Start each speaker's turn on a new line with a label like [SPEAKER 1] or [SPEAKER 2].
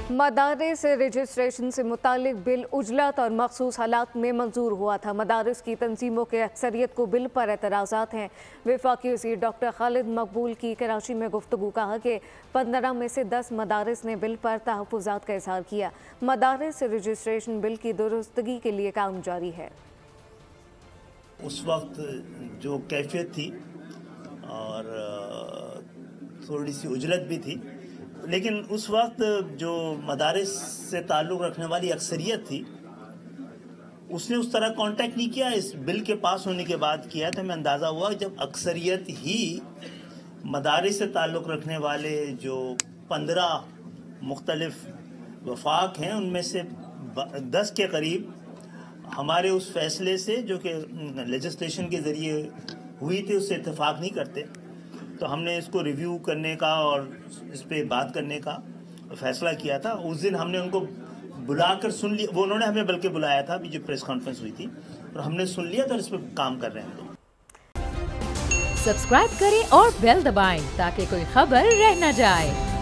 [SPEAKER 1] मदारिस registration से मुतालिक bill उजलत और मखसूस हालात में मंजूर हुआ था। मदारिस की तंजीमों के अक्सरियत को बिल पर एतराज़ात हैं। वफाकी वज़ीर डॉक्टर खालिद मकबूल की कराची में गुफ्तगू कहा कि 15 में से 10 मदारिस ने बिल पर तहफ़्फ़ुज़ात का इज़हार किया। मदारिस रजिस्ट्रेशन बिल की दुरुस्तगी के लिए काम जारी है।
[SPEAKER 2] उस वक्त जो कैफियत थी और थोड़ी सी उजलत भी थी, लेकिन उस वक्त जो मदारिस से ताल्लुक़ रखने वाली अक्सरियत थी उसने उस तरह कांटेक्ट नहीं किया। इस बिल के पास होने के बाद किया तो हमें अंदाज़ा हुआ कि जब अक्सरियत ही मदारिस से ताल्लुक़ रखने वाले जो 15 मुख्तलिफ वफाक हैं उनमें से 10 के करीब हमारे उस फैसले से जो कि लेजिस्लेशन के ज़रिए हुई थी उससे इत्तेफाक नहीं करते, तो हमने इसको रिव्यू करने का और इस पे बात करने का फैसला किया था। उस दिन हमने उनको बुलाकर सुन लिया, वो उन्होंने हमें बल्कि बुलाया था, अभी जो प्रेस कॉन्फ्रेंस हुई थी, और हमने सुन लिया तो इस पे काम कर रहे हैं हम लोग।
[SPEAKER 3] सब्सक्राइब करें और बेल दबाएं ताकि कोई खबर रह न जाए।